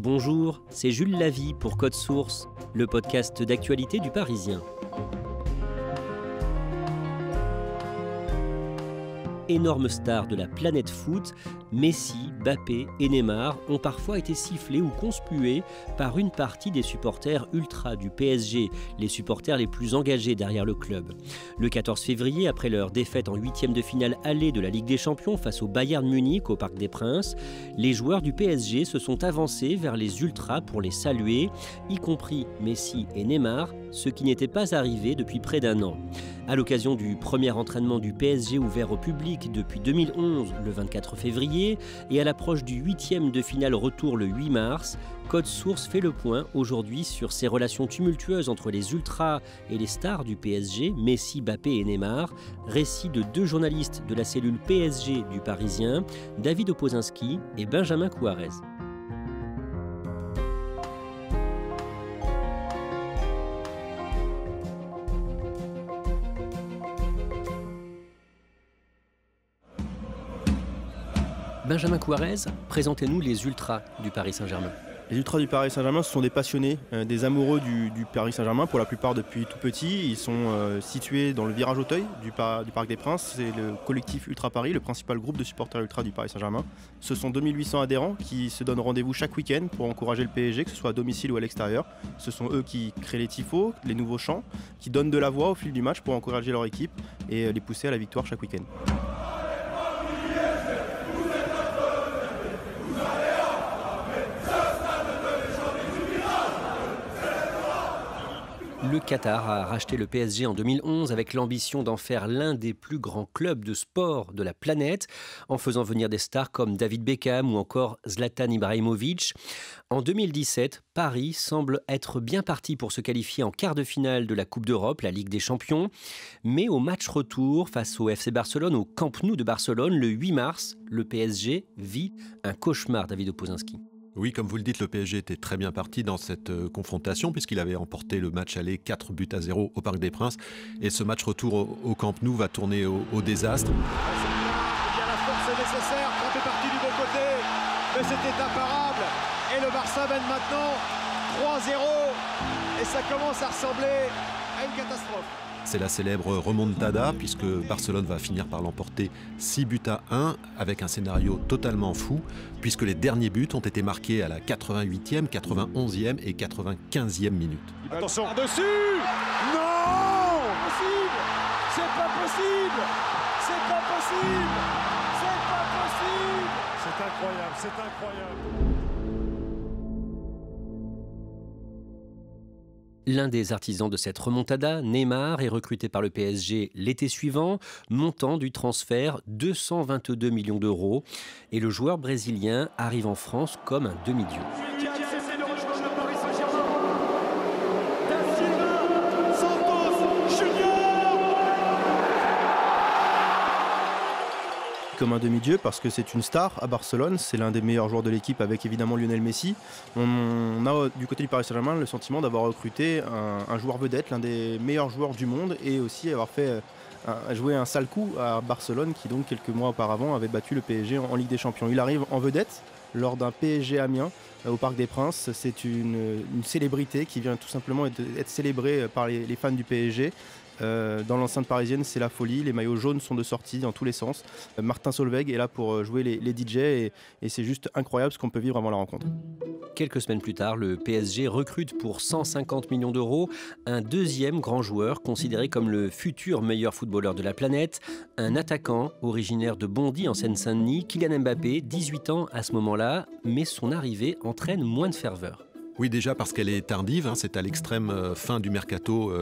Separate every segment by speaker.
Speaker 1: Bonjour, c'est Jules Lavie pour Code Source, le podcast d'actualité du Parisien. Énormes stars de la planète foot, Messi, Mbappé et Neymar ont parfois été sifflés ou conspués par une partie des supporters ultra du PSG, les supporters les plus engagés derrière le club. Le 14 février, après leur défaite en huitième de finale aller de la Ligue des Champions face au Bayern Munich au Parc des Princes, les joueurs du PSG se sont avancés vers les ultras pour les saluer, y compris Messi et Neymar, ce qui n'était pas arrivé depuis près d'un an. À l'occasion du premier entraînement du PSG ouvert au public depuis 2011, le 24 février, et à l'approche du huitième de finale retour le 8 mars, Code Source fait le point aujourd'hui sur ces relations tumultueuses entre les ultras et les stars du PSG, Messi, Mbappé et Neymar. Récit de deux journalistes de la cellule PSG du Parisien, David Opozynski et Benjamin Couarez. Benjamin Couarez, présentez-nous les ultras du Paris Saint-Germain.
Speaker 2: Les ultras du Paris Saint-Germain, ce sont des passionnés, des amoureux du Paris Saint-Germain, pour la plupart depuis tout petit. Ils sont situés dans le virage Auteuil du Parc des Princes. C'est le collectif Ultra Paris, le principal groupe de supporters ultra du Paris Saint-Germain. Ce sont 2800 adhérents qui se donnent rendez-vous chaque week-end pour encourager le PSG, que ce soit à domicile ou à l'extérieur. Ce sont eux qui créent les tifos, les nouveaux chants, qui donnent de la voix au fil du match pour encourager leur équipe et les pousser à la victoire chaque week-end.
Speaker 1: Le Qatar a racheté le PSG en 2011 avec l'ambition d'en faire l'un des plus grands clubs de sport de la planète, en faisant venir des stars comme David Beckham ou encore Zlatan Ibrahimovic. En 2017, Paris semble être bien parti pour se qualifier en quart de finale de la Coupe d'Europe, la Ligue des Champions. Mais au match retour face au FC Barcelone, au Camp Nou de Barcelone, le 8 mars, le PSG vit un cauchemar, David Opozynski.
Speaker 3: Oui, comme vous le dites, le PSG était très bien parti dans cette confrontation puisqu'il avait emporté le match aller 4-0 au Parc des Princes. Et ce match retour au Camp Nou va tourner au désastre.
Speaker 4: La force est nécessaire, quand est parti du bon côté, mais c'était imparable. Et le Barça mène maintenant 3-0 et ça commence à ressembler à une catastrophe.
Speaker 3: C'est la célèbre remontada puisque Barcelone va finir par l'emporter 6-1 avec un scénario totalement fou puisque les derniers buts ont été marqués à la 88e, 91e et 95e minute.
Speaker 4: Attention, dessus. Non, possible. C'est pas possible. C'est pas possible. C'est pas possible. C'est incroyable, c'est incroyable.
Speaker 1: L'un des artisans de cette remontada, Neymar, est recruté par le PSG l'été suivant, montant du transfert 222 millions d'euros. Et le joueur brésilien arrive en France comme un demi-dieu.
Speaker 2: Comme un demi-dieu parce que c'est une star à Barcelone, c'est l'un des meilleurs joueurs de l'équipe avec évidemment Lionel Messi. On a du côté du Paris Saint-Germain le sentiment d'avoir recruté un joueur vedette, l'un des meilleurs joueurs du monde et aussi avoir fait jouer un sale coup à Barcelone qui donc quelques mois auparavant avait battu le PSG en Ligue des Champions. Il arrive en vedette lors d'un PSG Amiens au Parc des Princes. C'est une célébrité qui vient tout simplement être célébrée par les fans du PSG. Dans l'enceinte parisienne, c'est la folie. Les maillots jaunes sont de sortie dans tous les sens. Martin Solveig est là pour jouer les DJ et c'est juste incroyable ce qu'on peut vivre avant la rencontre.
Speaker 1: Quelques semaines plus tard, le PSG recrute pour 150 millions d'euros un deuxième grand joueur considéré comme le futur meilleur footballeur de la planète, un attaquant originaire de Bondy en Seine-Saint-Denis, Kylian Mbappé, 18 ans à ce moment-là, mais son arrivée entraîne moins de ferveur.
Speaker 3: Oui, déjà parce qu'elle est tardive, c'est à l'extrême fin du mercato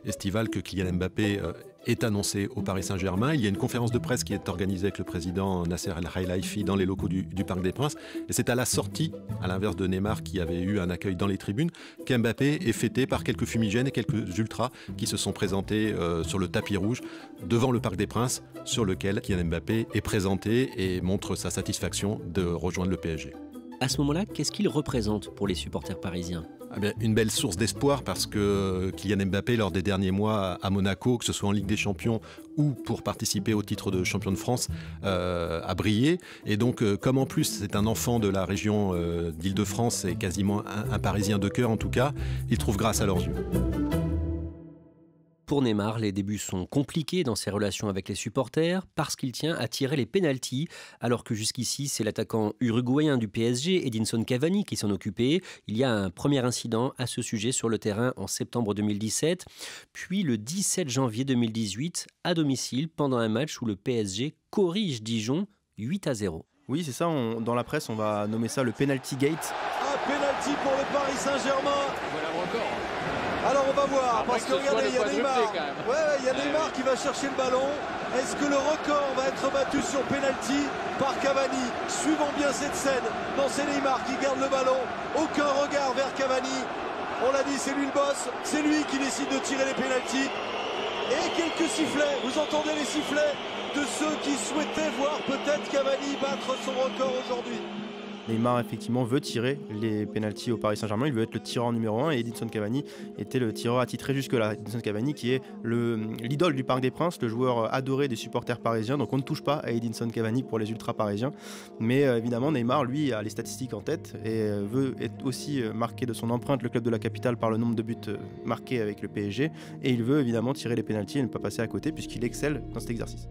Speaker 3: estival que Kylian Mbappé est annoncé au Paris Saint-Germain. Il y a une conférence de presse qui est organisée avec le président Nasser El Khelaifi dans les locaux du Parc des Princes. Et c'est à la sortie, à l'inverse de Neymar qui avait eu un accueil dans les tribunes, qu'Mbappé est fêté par quelques fumigènes et quelques ultras qui se sont présentés sur le tapis rouge devant le Parc des Princes sur lequel Kylian Mbappé est présenté et montre sa satisfaction de rejoindre le PSG.
Speaker 1: À ce moment-là, qu'est-ce qu'il représente pour les supporters parisiens ?
Speaker 3: Ah bien, une belle source d'espoir parce que Kylian Mbappé, lors des derniers mois à Monaco, que ce soit en Ligue des Champions ou pour participer au titre de champion de France, a brillé. Et donc, comme en plus c'est un enfant de la région d'Île-de-France et quasiment un Parisien de cœur en tout cas, il trouve grâce à leurs yeux.
Speaker 1: Pour Neymar, les débuts sont compliqués dans ses relations avec les supporters parce qu'il tient à tirer les pénaltys, alors que jusqu'ici, c'est l'attaquant uruguayen du PSG, Edinson Cavani, qui s'en occupait. Il y a un premier incident à ce sujet sur le terrain en septembre 2017, puis le 17 janvier 2018, à domicile, pendant un match où le PSG corrige Dijon 8-0.
Speaker 2: Oui, c'est ça, dans la presse, on va nommer ça le penalty gate.
Speaker 4: Un penalty pour le Paris Saint-Germain. Voilà le record. Alors on va voir, parce que regardez, il y a Neymar. Il y a Neymar qui va chercher le ballon. Est-ce que le record va être battu sur penalty par Cavani? Suivons bien cette scène. Non, c'est Neymar qui garde le ballon. Aucun regard vers Cavani. On l'a dit, c'est lui le boss. C'est lui qui décide de tirer les penaltys. Et quelques sifflets. Vous entendez les sifflets de ceux qui souhaitaient voir peut-être Cavani battre son record aujourd'hui.
Speaker 2: Neymar effectivement veut tirer les pénaltys au Paris Saint-Germain, il veut être le tireur numéro 1 et Edinson Cavani était le tireur attitré jusque-là. Edinson Cavani qui est l'idole du Parc des Princes, le joueur adoré des supporters parisiens, donc on ne touche pas à Edinson Cavani pour les ultras parisiens. Mais évidemment Neymar lui a les statistiques en tête et veut être aussi marqué de son empreinte le club de la capitale par le nombre de buts marqués avec le PSG et il veut évidemment tirer les pénaltys et ne pas passer à côté puisqu'il excelle dans cet exercice.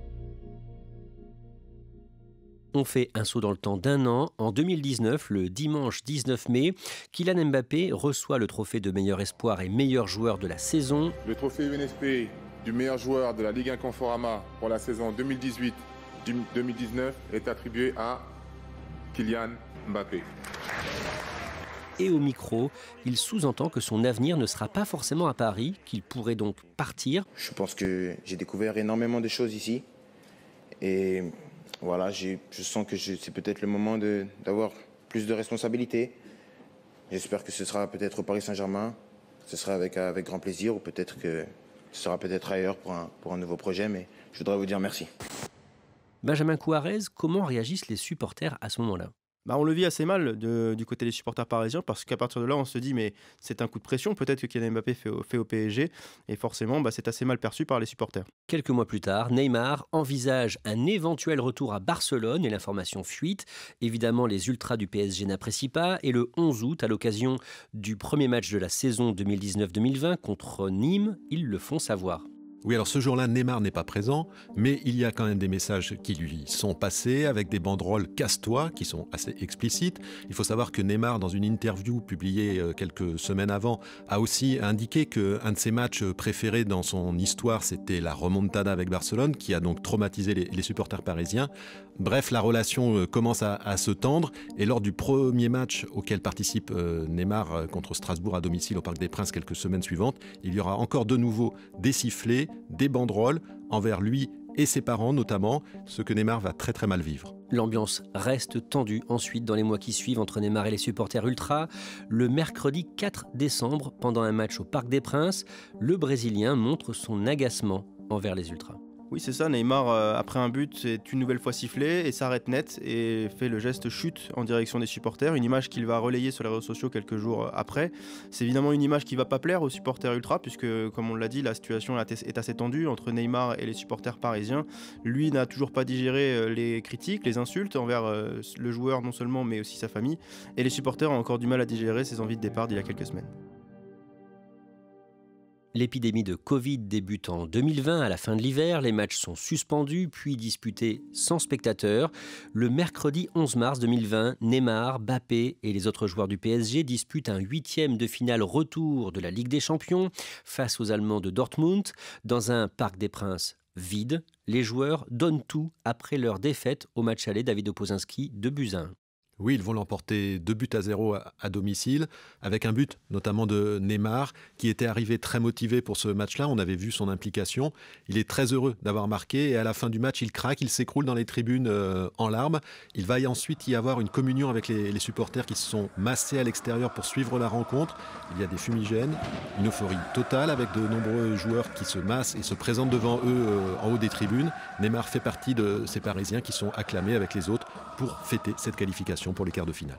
Speaker 1: On fait un saut dans le temps d'un an. En 2019, le dimanche 19 mai, Kylian Mbappé reçoit le trophée de meilleur espoir et meilleur joueur de la saison.
Speaker 5: Le trophée UNFP du meilleur joueur de la Ligue 1 Conforama pour la saison 2018-2019 est attribué à Kylian Mbappé.
Speaker 1: Et au micro, il sous-entend que son avenir ne sera pas forcément à Paris, qu'il pourrait donc partir.
Speaker 6: Je pense que j'ai découvert énormément de choses ici. Et voilà, je sens que c'est peut-être le moment d'avoir plus de responsabilités. J'espère que ce sera peut-être au Paris Saint-Germain. Ce sera avec grand plaisir ou peut-être que ce sera peut-être ailleurs pour un nouveau projet. Mais je voudrais vous dire merci.
Speaker 1: Benjamin Couarez, comment réagissent les supporters à ce moment-là ?
Speaker 2: On le vit assez mal du côté des supporters parisiens parce qu'à partir de là, on se dit mais c'est un coup de pression peut-être que Kylian Mbappé fait au PSG et forcément c'est assez mal perçu par les supporters.
Speaker 1: Quelques mois plus tard, Neymar envisage un éventuel retour à Barcelone et l'information fuite. Évidemment, les ultras du PSG n'apprécient pas et le 11 août, à l'occasion du premier match de la saison 2019-2020 contre Nîmes, ils le font savoir.
Speaker 3: Oui, alors ce jour-là, Neymar n'est pas présent, mais il y a quand même des messages qui lui sont passés avec des banderoles « Casse-toi » qui sont assez explicites. Il faut savoir que Neymar, dans une interview publiée quelques semaines avant, a aussi indiqué qu'un de ses matchs préférés dans son histoire, c'était la remontada avec Barcelone, qui a donc traumatisé les supporters parisiens. Bref, la relation commence à se tendre et lors du premier match auquel participe Neymar contre Strasbourg à domicile au Parc des Princes quelques semaines suivantes, il y aura encore de nouveau des sifflets, des banderoles envers lui et ses parents notamment, ce que Neymar va très très mal vivre.
Speaker 1: L'ambiance reste tendue ensuite dans les mois qui suivent entre Neymar et les supporters ultras. Le mercredi 4 décembre, pendant un match au Parc des Princes, le Brésilien montre son agacement envers les ultras.
Speaker 2: Oui, c'est ça, Neymar, après un but, est une nouvelle fois sifflé et s'arrête net et fait le geste chute en direction des supporters, une image qu'il va relayer sur les réseaux sociaux quelques jours après. C'est évidemment une image qui ne va pas plaire aux supporters ultras puisque, comme on l'a dit, la situation est assez tendue entre Neymar et les supporters parisiens. Lui n'a toujours pas digéré les critiques, les insultes envers le joueur non seulement mais aussi sa famille et les supporters ont encore du mal à digérer ses envies de départ d'il y a quelques semaines.
Speaker 1: L'épidémie de Covid débute en 2020 à la fin de l'hiver, les matchs sont suspendus puis disputés sans spectateurs. Le mercredi 11 mars 2020, Neymar, Mbappé et les autres joueurs du PSG disputent un 8e de finale retour de la Ligue des Champions face aux Allemands de Dortmund. Dans un Parc des Princes vide, les joueurs donnent tout après leur défaite au match aller David Pozinski 2-1.
Speaker 3: Oui, ils vont l'emporter 2-0 à domicile, avec un but notamment de Neymar, qui était arrivé très motivé pour ce match-là. On avait vu son implication. Il est très heureux d'avoir marqué et à la fin du match, il craque, il s'écroule dans les tribunes en larmes. Il va ensuite y avoir une communion avec les supporters qui se sont massés à l'extérieur pour suivre la rencontre. Il y a des fumigènes, une euphorie totale avec de nombreux joueurs qui se massent et se présentent devant eux en haut des tribunes. Neymar fait partie de ces Parisiens qui sont acclamés avec les autres pour fêter cette qualification pour les quarts de finale.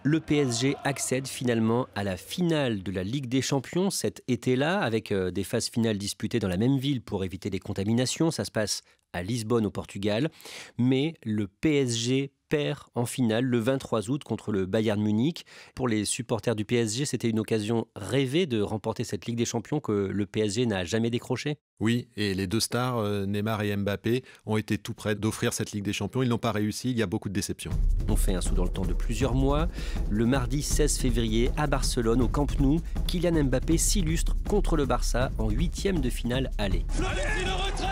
Speaker 1: Le PSG accède finalement à la finale de la Ligue des Champions cet été-là, avec des phases finales disputées dans la même ville pour éviter les contaminations. Ça se passe à Lisbonne au Portugal. Mais le PSG perd en finale le 23 août contre le Bayern Munich. Pour les supporters du PSG, c'était une occasion rêvée de remporter cette Ligue des Champions que le PSG n'a jamais décrochée.
Speaker 3: Oui, et les deux stars, Neymar et Mbappé, ont été tout près d'offrir cette Ligue des Champions. Ils n'ont pas réussi, il y a beaucoup de déceptions.
Speaker 1: On fait un saut dans le temps de plusieurs mois. Le mardi 16 février, à Barcelone, au Camp Nou, Kylian Mbappé s'illustre contre le Barça en 8e de finale aller.
Speaker 7: Allez, le retrait.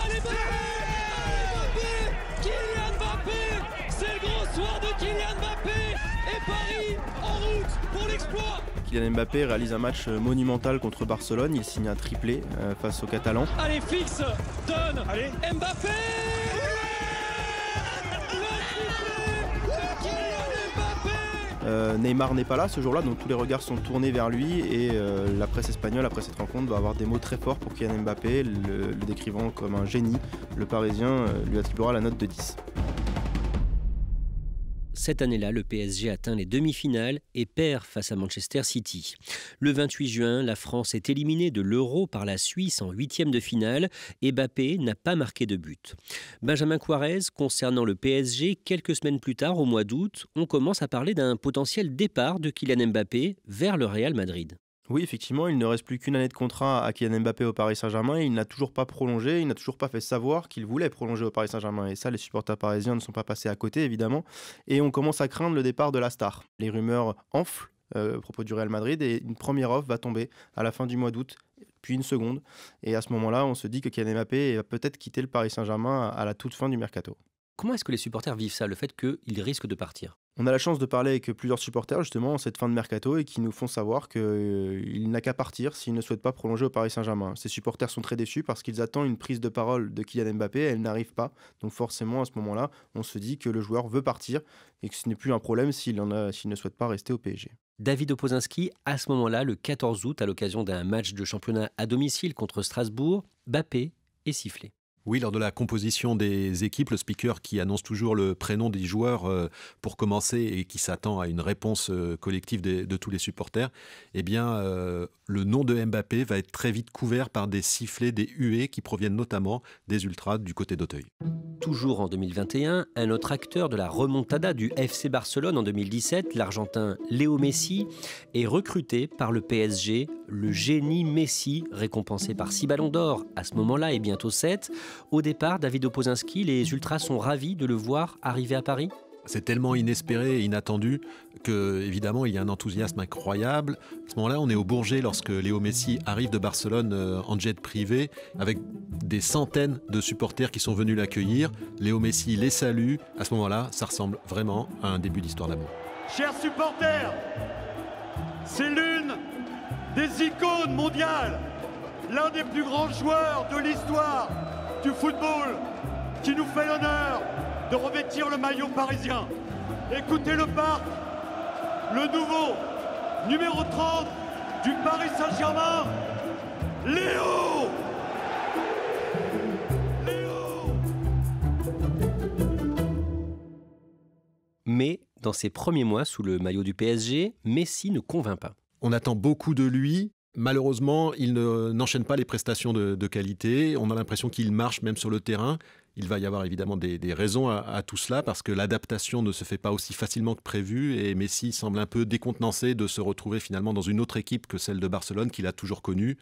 Speaker 7: Allez, Mbappé, Kylian Mbappé, c'est le grand soir de Kylian Mbappé et Paris en route pour l'exploit.
Speaker 2: Kylian Mbappé réalise un match monumental contre Barcelone. Il signe un triplé face aux Catalans.
Speaker 7: Allez, fixe, donne, allez, Mbappé.
Speaker 2: Neymar n'est pas là ce jour-là, donc tous les regards sont tournés vers lui et la presse espagnole, après cette rencontre, va avoir des mots très forts pour Kylian Mbappé, le décrivant comme un génie. Le Parisien lui attribuera la note de 10.
Speaker 1: Cette année-là, le PSG atteint les demi-finales et perd face à Manchester City. Le 28 juin, la France est éliminée de l'Euro par la Suisse en 8e de finale et Mbappé n'a pas marqué de but. Benjamin Quarez, concernant le PSG, quelques semaines plus tard, au mois d'août, on commence à parler d'un potentiel départ de Kylian Mbappé vers le Real Madrid.
Speaker 2: Oui, effectivement, il ne reste plus qu'une année de contrat à Kylian Mbappé au Paris Saint-Germain et il n'a toujours pas prolongé, il n'a toujours pas fait savoir qu'il voulait prolonger au Paris Saint-Germain. Et ça, les supporters parisiens ne sont pas passés à côté, évidemment. Et on commence à craindre le départ de la star. Les rumeurs enflent à propos du Real Madrid et une première offre va tomber à la fin du mois d'août, puis une seconde. Et à ce moment-là, on se dit que Kylian Mbappé va peut-être quitter le Paris Saint-Germain à la toute fin du mercato.
Speaker 1: Comment est-ce que les supporters vivent ça, le fait qu'il risque de partir ?
Speaker 2: On a la chance de parler avec plusieurs supporters justement en cette fin de mercato et qui nous font savoir qu'il n'a qu'à partir s'il ne souhaite pas prolonger au Paris Saint-Germain. Ces supporters sont très déçus parce qu'ils attendent une prise de parole de Kylian Mbappé, elle n'arrive pas. Donc forcément à ce moment-là, on se dit que le joueur veut partir et que ce n'est plus un problème s'il ne souhaite pas rester au PSG.
Speaker 1: David Opozinski, à ce moment-là, le 14 août, à l'occasion d'un match de championnat à domicile contre Strasbourg, Mbappé est sifflé.
Speaker 3: Oui, lors de la composition des équipes, le speaker qui annonce toujours le prénom des joueurs pour commencer et qui s'attend à une réponse collective de tous les supporters, eh bien, le nom de Mbappé va être très vite couvert par des sifflets, des huées qui proviennent notamment des ultras du côté d'Auteuil.
Speaker 1: Toujours en 2021, un autre acteur de la remontada du FC Barcelone en 2017, l'Argentin Léo Messi, est recruté par le PSG, le génie Messi, récompensé par 6 ballons d'or à ce moment-là et bientôt 7. Au départ, David Opozinski, les ultras sont ravis de le voir arriver à Paris.
Speaker 3: C'est tellement inespéré et inattendu que, évidemment, il y a un enthousiasme incroyable. À ce moment-là, on est au Bourget lorsque Léo Messi arrive de Barcelone en jet privé avec des centaines de supporters qui sont venus l'accueillir. Léo Messi les salue. À ce moment-là, ça ressemble vraiment à un début d'histoire d'amour.
Speaker 8: Chers supporters, c'est l'une des icônes mondiales, l'un des plus grands joueurs de l'histoire du football qui nous fait l'honneur de revêtir le maillot parisien. Écoutez le parc, le nouveau numéro 30 du Paris Saint-Germain, Léo.
Speaker 1: Mais dans ses premiers mois sous le maillot du PSG, Messi ne convainc pas.
Speaker 3: On attend beaucoup de lui. Malheureusement, il n'enchaîne pas les prestations de qualité. On a l'impression qu'il marche même sur le terrain. Il va y avoir évidemment des raisons à tout cela parce que l'adaptation ne se fait pas aussi facilement que prévu et Messi semble un peu décontenancé de se retrouver finalement dans une autre équipe que celle de Barcelone qu'il a toujours connue.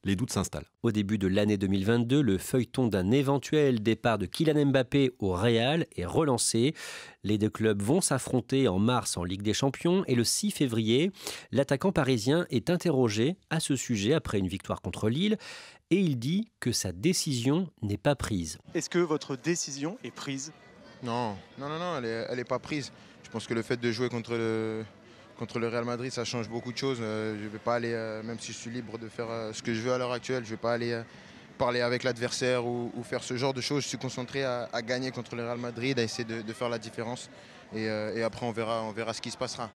Speaker 3: Les doutes s'installent.
Speaker 1: Au début de l'année 2022, le feuilleton d'un éventuel départ de Kylian Mbappé au Real est relancé. Les deux clubs vont s'affronter en mars en Ligue des Champions et le 6 février, l'attaquant parisien est interrogé à ce sujet après une victoire contre Lille et il dit que sa décision n'est pas prise.
Speaker 9: Est-ce que votre décision est prise ?
Speaker 6: Non, elle n'est pas prise. Je pense que le fait de jouer contre le Real Madrid, ça change beaucoup de choses. Je ne vais pas aller, même si je suis libre de faire ce que je veux à l'heure actuelle, je ne vais pas aller parler avec l'adversaire ou faire ce genre de choses. Je suis concentré à gagner contre le Real Madrid, à essayer de faire la différence. Et après, on verra ce qui se passera.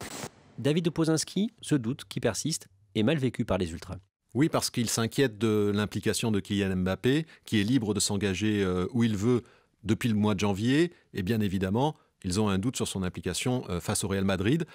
Speaker 1: David Opozinski, ce doute qui persiste, est mal vécu par les ultras.
Speaker 3: Oui, parce qu'il s'inquiète de l'implication de Kylian Mbappé, qui est libre de s'engager où il veut depuis le mois de janvier. Et bien évidemment, ils ont un doute sur son implication face au Real Madrid.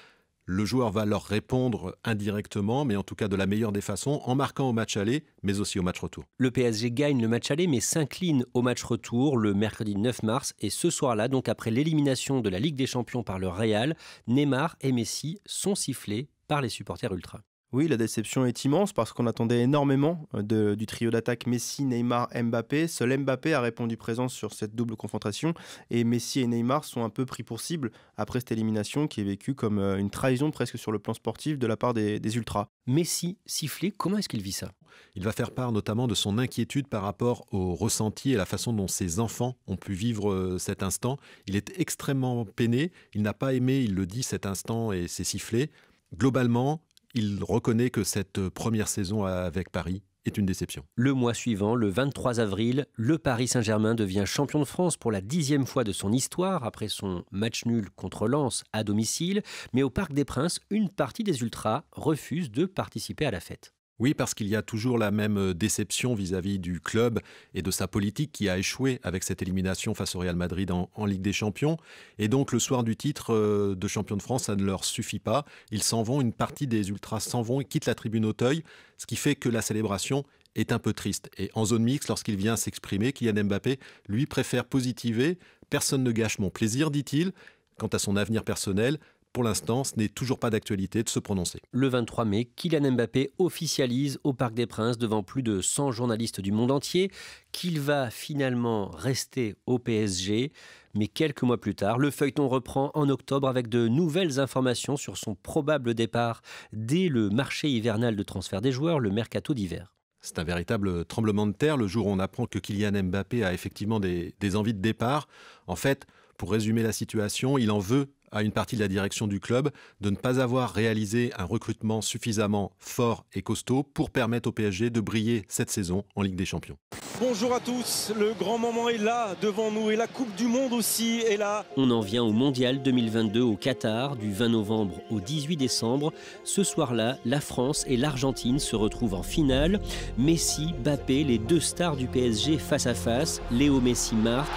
Speaker 3: Le joueur va leur répondre indirectement, mais en tout cas de la meilleure des façons, en marquant au match aller, mais aussi au match retour.
Speaker 1: Le PSG gagne le match aller, mais s'incline au match retour le mercredi 9 mars. Et ce soir-là, donc après l'élimination de la Ligue des Champions par le Real, Neymar et Messi sont sifflés par les supporters ultras.
Speaker 2: Oui, la déception est immense parce qu'on attendait énormément du trio d'attaque Messi, Neymar, Mbappé. Seul Mbappé a répondu présent sur cette double confrontation et Messi et Neymar sont un peu pris pour cible après cette élimination qui est vécue comme une trahison presque sur le plan sportif de la part des ultras.
Speaker 1: Messi sifflé, comment est-ce qu'il vit ça ?
Speaker 3: Il va faire part notamment de son inquiétude par rapport au ressenti et la façon dont ses enfants ont pu vivre cet instant. Il est extrêmement peiné, il n'a pas aimé, il le dit, cet instant et ses sifflets. Globalement, il reconnaît que cette première saison avec Paris est une déception.
Speaker 1: Le mois suivant, le 23 avril, le Paris Saint-Germain devient champion de France pour la 10e fois de son histoire après son match nul contre Lens à domicile. Mais au Parc des Princes, une partie des ultras refuse de participer à la fête.
Speaker 3: Oui, parce qu'il y a toujours la même déception vis-à-vis du club et de sa politique qui a échoué avec cette élimination face au Real Madrid en Ligue des Champions. Et donc le soir du titre de champion de France, ça ne leur suffit pas. Ils s'en vont, une partie des ultras s'en vont et quittent la tribune Auteuil, ce qui fait que la célébration est un peu triste. Et en zone mixte, lorsqu'il vient s'exprimer, Kylian Mbappé, lui, préfère positiver. Personne ne gâche mon plaisir, dit-il. Quant à son avenir personnel, pour l'instant, ce n'est toujours pas d'actualité de se prononcer.
Speaker 1: Le 23 mai, Kylian Mbappé officialise au Parc des Princes devant plus de 100 journalistes du monde entier qu'il va finalement rester au PSG. Mais quelques mois plus tard, le feuilleton reprend en octobre avec de nouvelles informations sur son probable départ dès le marché hivernal de transfert des joueurs, le mercato d'hiver.
Speaker 3: C'est un véritable tremblement de terre le jour où on apprend que Kylian Mbappé a effectivement des envies de départ. En fait, pour résumer la situation, il en veut à une partie de la direction du club de ne pas avoir réalisé un recrutement suffisamment fort et costaud pour permettre au PSG de briller cette saison en Ligue des Champions.
Speaker 10: Bonjour à tous, le grand moment est là devant nous et la Coupe du Monde aussi est là.
Speaker 1: On en vient au Mondial 2022 au Qatar, du 20 novembre au 18 décembre. Ce soir-là, la France et l'Argentine se retrouvent en finale. Messi, Mbappé, les deux stars du PSG face à face. Léo Messi marque.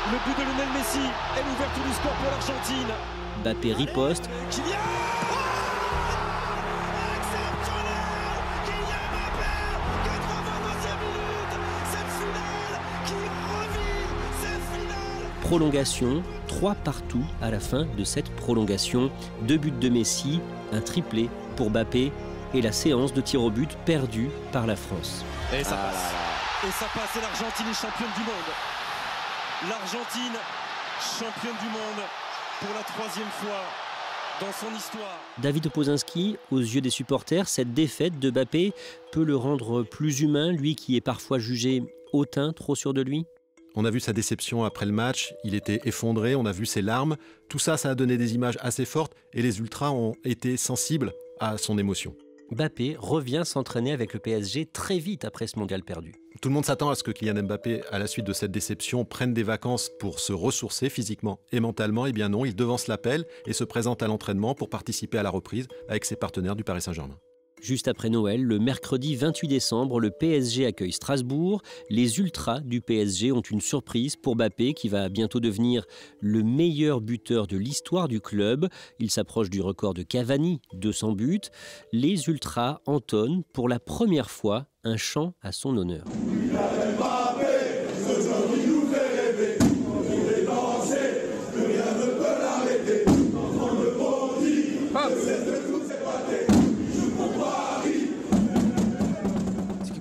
Speaker 10: Le but de Lionel Messi est l'ouverture du score pour l'Argentine.
Speaker 1: Mbappé riposte.
Speaker 10: Kylian
Speaker 1: Prolongation, 3 partout à la fin de cette prolongation. 2 buts de Messi, un triplé pour Mbappé et la séance de tir au but perdue par la France.
Speaker 10: Et ça passe. Et ça passe et l'Argentine est championne du monde. L'Argentine championne du monde pour la 3e fois dans son histoire.
Speaker 1: David Opozinski, aux yeux des supporters, cette défaite de Mbappé peut le rendre plus humain, lui qui est parfois jugé hautain, trop sûr de lui.
Speaker 3: On a vu sa déception après le match, il était effondré, on a vu ses larmes. Tout ça, ça a donné des images assez fortes et les ultras ont été sensibles à son émotion.
Speaker 1: Mbappé revient s'entraîner avec le PSG très vite après ce mondial perdu.
Speaker 3: Tout le monde s'attend à ce que Kylian Mbappé, à la suite de cette déception, prenne des vacances pour se ressourcer physiquement et mentalement. Eh bien non, il devance l'appel et se présente à l'entraînement pour participer à la reprise avec ses partenaires du Paris Saint-Germain.
Speaker 1: Juste après Noël, le mercredi 28 décembre, le PSG accueille Strasbourg. Les ultras du PSG ont une surprise pour Mbappé qui va bientôt devenir le meilleur buteur de l'histoire du club. Il s'approche du record de Cavani, 200 buts. Les ultras entonnent pour la première fois un chant à son honneur.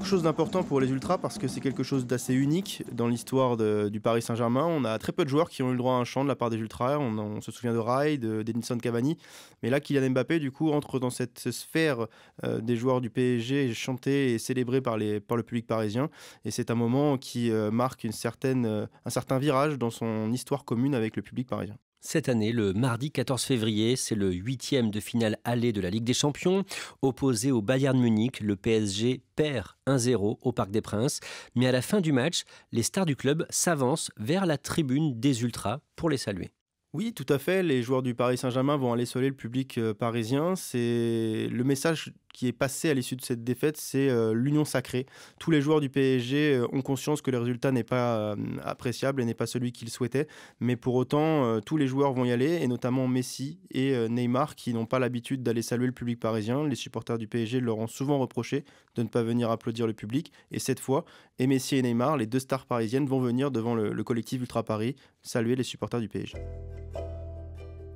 Speaker 2: Chose d'important pour les ultras parce que c'est quelque chose d'assez unique dans l'histoire du Paris Saint-Germain. On a très peu de joueurs qui ont eu le droit à un chant de la part des ultras. On se souvient de Rai, d'Edinson Cavani, mais là Kylian Mbappé du coup entre dans cette sphère des joueurs du PSG chantés et célébrés par le public parisien, et c'est un moment qui marque un certain virage dans son histoire commune avec le public parisien.
Speaker 1: Cette année, le mardi 14 février, c'est le 8e de finale aller de la Ligue des Champions. Opposé au Bayern Munich, le PSG perd 1-0 au Parc des Princes. Mais à la fin du match, les stars du club s'avancent vers la tribune des ultras pour les saluer.
Speaker 2: Oui, tout à fait. Les joueurs du Paris Saint-Germain vont aller saluer le public parisien. C'est le message qui est passé à l'issue de cette défaite, c'est l'union sacrée. Tous les joueurs du PSG ont conscience que le résultat n'est pas appréciable et n'est pas celui qu'ils souhaitaient, mais pour autant, tous les joueurs vont y aller, et notamment Messi et Neymar, qui n'ont pas l'habitude d'aller saluer le public parisien. Les supporters du PSG leur ont souvent reproché de ne pas venir applaudir le public, et cette fois, et Messi et Neymar, les deux stars parisiennes, vont venir devant le collectif Ultra Paris saluer les supporters du PSG.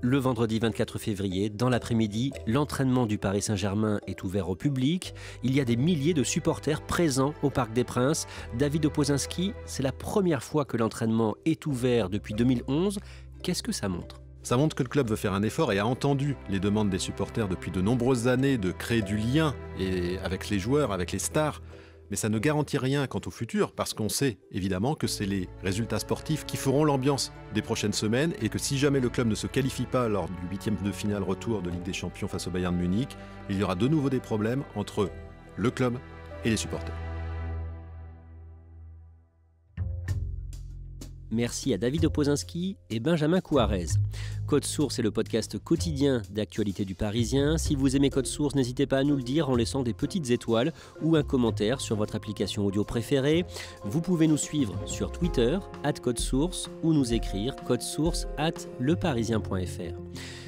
Speaker 1: Le vendredi 24 février, dans l'après-midi, l'entraînement du Paris Saint-Germain est ouvert au public. Il y a des milliers de supporters présents au Parc des Princes. David Opozinski, c'est la première fois que l'entraînement est ouvert depuis 2011. Qu'est-ce que ça montre ?
Speaker 3: Ça montre que le club veut faire un effort et a entendu les demandes des supporters depuis de nombreuses années de créer du lien avec les joueurs, avec les stars. Mais ça ne garantit rien quant au futur, parce qu'on sait évidemment que c'est les résultats sportifs qui feront l'ambiance des prochaines semaines, et que si jamais le club ne se qualifie pas lors du 8e de finale retour de Ligue des Champions face au Bayern de Munich, il y aura de nouveau des problèmes entre le club et les supporters.
Speaker 1: Merci à David Opozinski et Benjamin Couarez. Code Source est le podcast quotidien d'actualité du Parisien. Si vous aimez Code Source, n'hésitez pas à nous le dire en laissant des petites étoiles ou un commentaire sur votre application audio préférée. Vous pouvez nous suivre sur Twitter, @codesource, ou nous écrire codesource@leparisien.fr.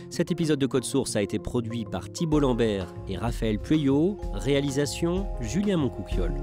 Speaker 1: Cet épisode de Code Source a été produit par Thibault Lambert et Raphaël Pueyo. Réalisation, Julien Moncouquiol.